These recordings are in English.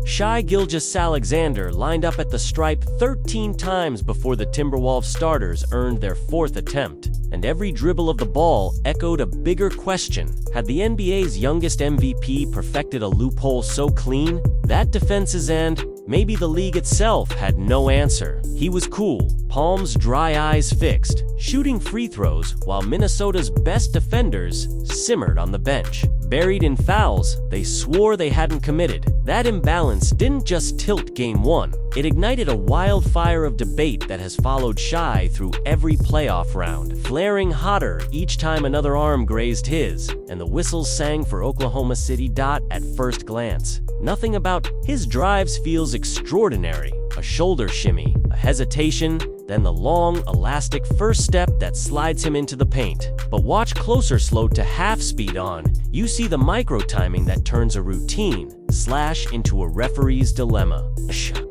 Shai Gilgeous-Alexander lined up at the stripe 13 times before the Timberwolves starters earned their fourth attempt, and every dribble of the ball echoed a bigger question. Had the NBA's youngest MVP perfected a loophole so clean? That defense's end, maybe the league itself, had no answer. He was cool, palms dry, eyes fixed, shooting free throws while Minnesota's best defenders simmered on the bench. Buried in fouls they swore they hadn't committed. That imbalance didn't just tilt Game 1. It ignited a wildfire of debate that has followed Shai through every playoff round, flaring hotter each time another arm grazed his, and the whistles sang for Oklahoma City. At first glance, nothing about his drives feels extraordinary. A shoulder shimmy, a hesitation, then the long, elastic first step that slides him into the paint. But watch closer, slowed to half speed on, you see the micro-timing that turns a routine slash into a referee's dilemma.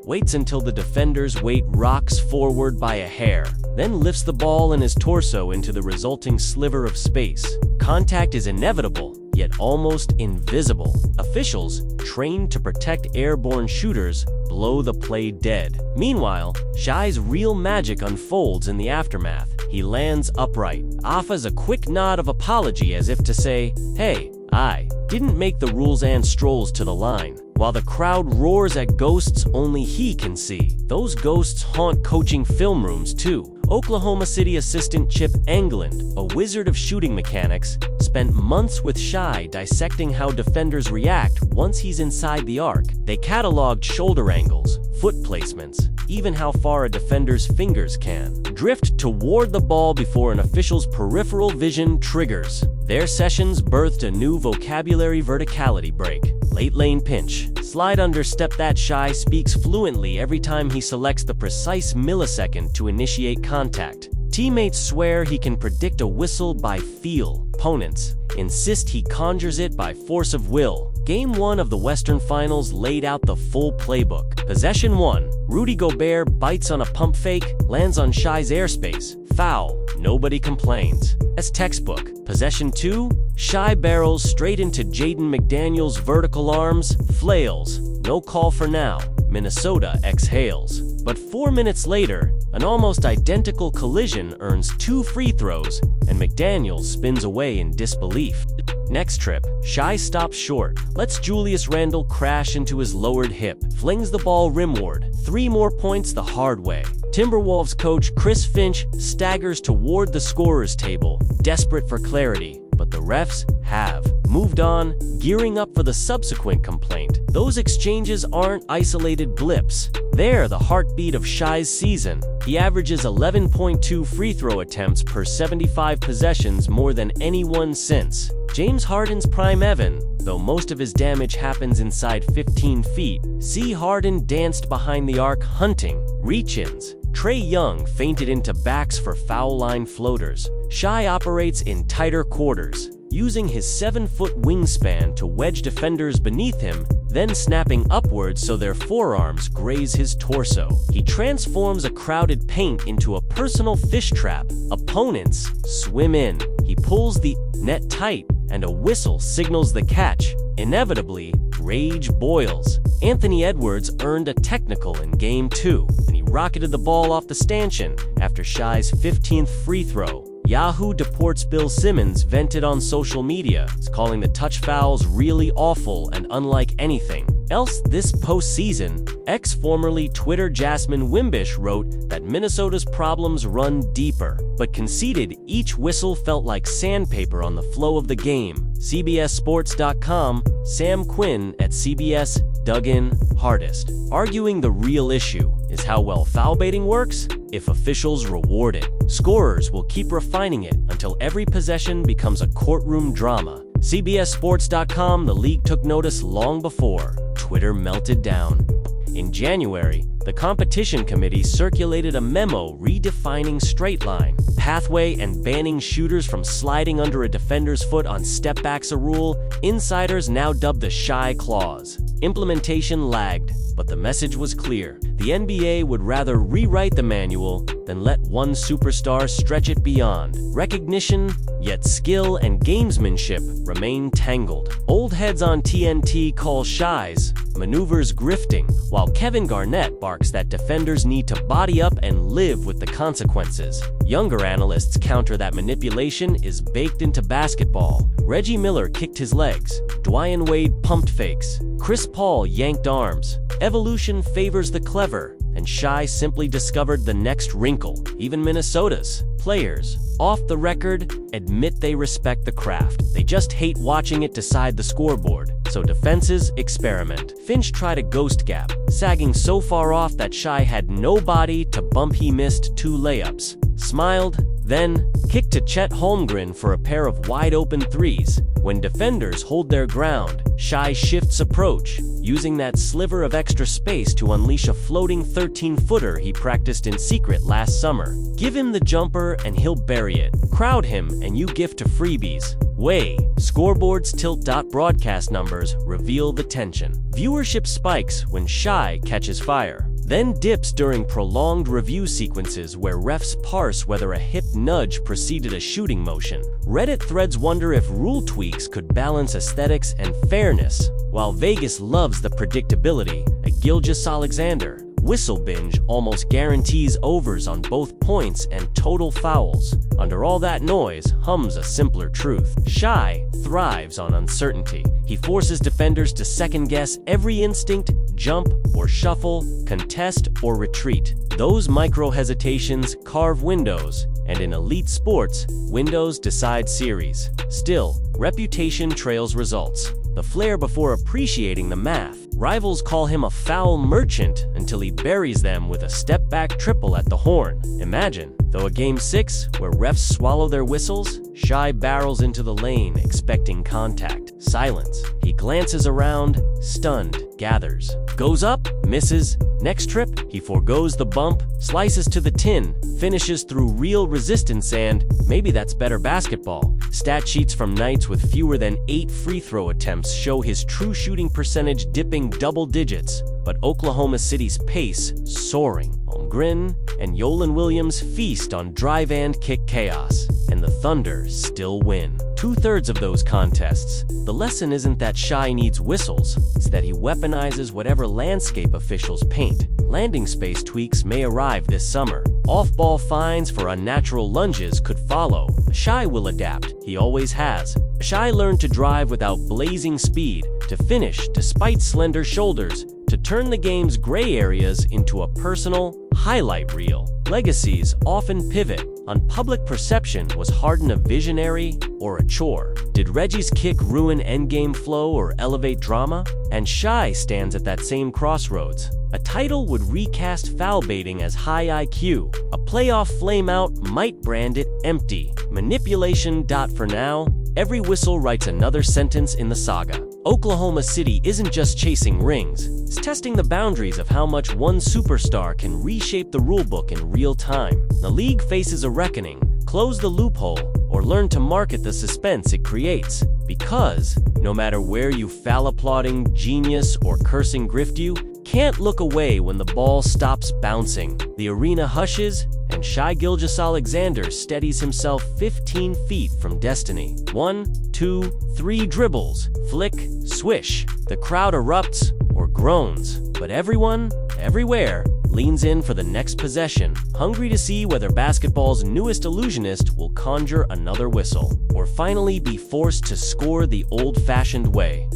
Waits until the defender's weight rocks forward by a hair, then lifts the ball and his torso into the resulting sliver of space. Contact is inevitable, yet almost invisible. Officials, trained to protect airborne shooters, blow the play dead. Meanwhile, Shai's real magic unfolds in the aftermath. He lands upright, offers a quick nod of apology as if to say, "Hey, I didn't make the rules," and strolls to the line. While the crowd roars at ghosts only he can see. Those ghosts haunt coaching film rooms too. Oklahoma City assistant Chip Engelland, a wizard of shooting mechanics, spent months with Shai dissecting how defenders react once he's inside the arc. They cataloged shoulder angles, foot placements, even how far a defender's fingers can drift toward the ball before an official's peripheral vision triggers. Their sessions birthed a new vocabulary: verticality break, late lane pinch, slide under step. That Shai speaks fluently every time he selects the precise millisecond to initiate contact. Teammates swear he can predict a whistle by feel. Opponents insist he conjures it by force of will. Game 1 of the Western Finals laid out the full playbook. Possession 1, Rudy Gobert bites on a pump fake, lands on Shai's airspace. Foul, nobody complains. As textbook. Possession 2, Shai barrels straight into Jaden McDaniels' vertical arms, flails. No call for now. Minnesota exhales. But 4 minutes later, an almost identical collision earns 2 free throws, and McDaniels spins away in disbelief. Next trip, Shai stops short, lets Julius Randle crash into his lowered hip, flings the ball rimward. 3 more points the hard way. Timberwolves coach Chris Finch staggers toward the scorer's table, desperate for clarity, but the refs have moved on, gearing up for the subsequent complaint. Those exchanges aren't isolated blips. They're the heartbeat of Shai's season. He averages 11.2 free throw attempts per 75 possessions, more than anyone since James Harden's prime Evan, though most of his damage happens inside 15 feet. See Harden danced behind the arc hunting reach-ins. Trae Young fainted into backs for foul line floaters. Shai operates in tighter quarters, using his 7-foot wingspan to wedge defenders beneath him, then snapping upwards so their forearms graze his torso. He transforms a crowded paint into a personal fish trap. Opponents swim in. He pulls the net tight, and a whistle signals the catch. Inevitably, rage boils. Anthony Edwards earned a technical in Game 2, and he rocketed the ball off the stanchion after Shai's 15th free throw. Yahoo deports Bill Simmons vented on social media, calling the touch fouls really awful and unlike anything else this postseason. Ex-formerly Twitter Jasmine Wimbish wrote that Minnesota's problems run deeper, but conceded each whistle felt like sandpaper on the flow of the game. CBSSports.com, Sam Quinn at CBS dug in hardest, arguing the real issue is how well foul baiting works. If officials reward it, scorers will keep refining it until every possession becomes a courtroom drama. CBSSports.com, the league took notice long before Twitter melted down. In January, the competition committee circulated a memo redefining straight line pathway and banning shooters from sliding under a defender's foot on step-backs, a rule insiders now dubbed the Shai Clause. Implementation lagged, but the message was clear. The NBA would rather rewrite the manual than let one superstar stretch it beyond. Recognition, yet skill and gamesmanship remain tangled. Old heads on TNT call Shai's maneuvers grifting, while Kevin Garnett barks that defenders need to body up and live with the consequences. Younger analysts counter that manipulation is baked into basketball. Reggie Miller kicked his legs. Dwayne Wade pumped fakes. Chris Paul yanked arms. Evolution favors the clever, and Shai simply discovered the next wrinkle. Even Minnesota's players, off the record, admit they respect the craft. They just hate watching it decide the scoreboard. So defenses experiment. Finch tried a ghost gap, sagging so far off that Shai had no body to bump. He missed 2 layups. Smiled, then kicked to Chet Holmgren for a pair of wide-open threes. When defenders hold their ground, Shai shifts approach, using that sliver of extra space to unleash a floating 13-footer he practiced in secret last summer. Give him the jumper and he'll bury it. Crowd him and you gift to freebies. Way, scoreboards tilt. Broadcast numbers reveal the tension. Viewership spikes when Shai catches fire, then dips during prolonged review sequences where refs parse whether a hip nudge preceded a shooting motion. Reddit threads wonder if rule tweaks could balance aesthetics and fairness, while Vegas loves the predictability. A Gilgeous-Alexander whistle binge almost guarantees overs on both points and total fouls. Under all that noise hums a simpler truth. Shai thrives on uncertainty. He forces defenders to second-guess every instinct, jump or shuffle, contest or retreat. Those micro-hesitations carve windows, and in elite sports, windows decide series. Still, reputation trails results. The flair before appreciating the math. Rivals call him a foul merchant until he buries them with a step-back triple at the horn. Imagine, though, a Game 6 where refs swallow their whistles, Shai barrels into the lane expecting contact. Silence. He glances around, stunned, gathers. Goes up, misses. Next trip, he forgoes the bump, slices to the tin, finishes through real resistance, and maybe that's better basketball. Stat sheets from nights with fewer than 8 free throw attempts show his true shooting percentage dipping double digits, but Oklahoma City's pace soaring. Holmgren and Yolan Williams feast on drive and kick chaos, and the Thunder still win. 2/3 of those contests. The lesson isn't that Shai needs whistles, it's that he weaponizes whatever landscape officials paint. Landing space tweaks may arrive this summer. Off-ball fines for unnatural lunges could follow. Shai will adapt, he always has. Shai learned to drive without blazing speed, to finish despite slender shoulders, to turn the game's gray areas into a personal highlight reel. Legacies often pivot. On public perception, was Harden a visionary or a chore? Did Reggie's kick ruin endgame flow or elevate drama? And Shai stands at that same crossroads. A title would recast foul baiting as high IQ. A playoff flameout might brand it empty. Manipulation. For now, every whistle writes another sentence in the saga. Oklahoma City isn't just chasing rings, it's testing the boundaries of how much one superstar can reshape the rulebook in real time. The league faces a reckoning. Close the loophole or learn to market the suspense it creates. Because, no matter where you foul-applauding genius or cursing grift you, can't look away when the ball stops bouncing. The arena hushes, and Shai Gilgeous-Alexander steadies himself 15 feet from destiny. 1, 2, 3 dribbles, flick, swish. The crowd erupts or groans, but everyone, everywhere, leans in for the next possession, hungry to see whether basketball's newest illusionist will conjure another whistle, or finally be forced to score the old-fashioned way.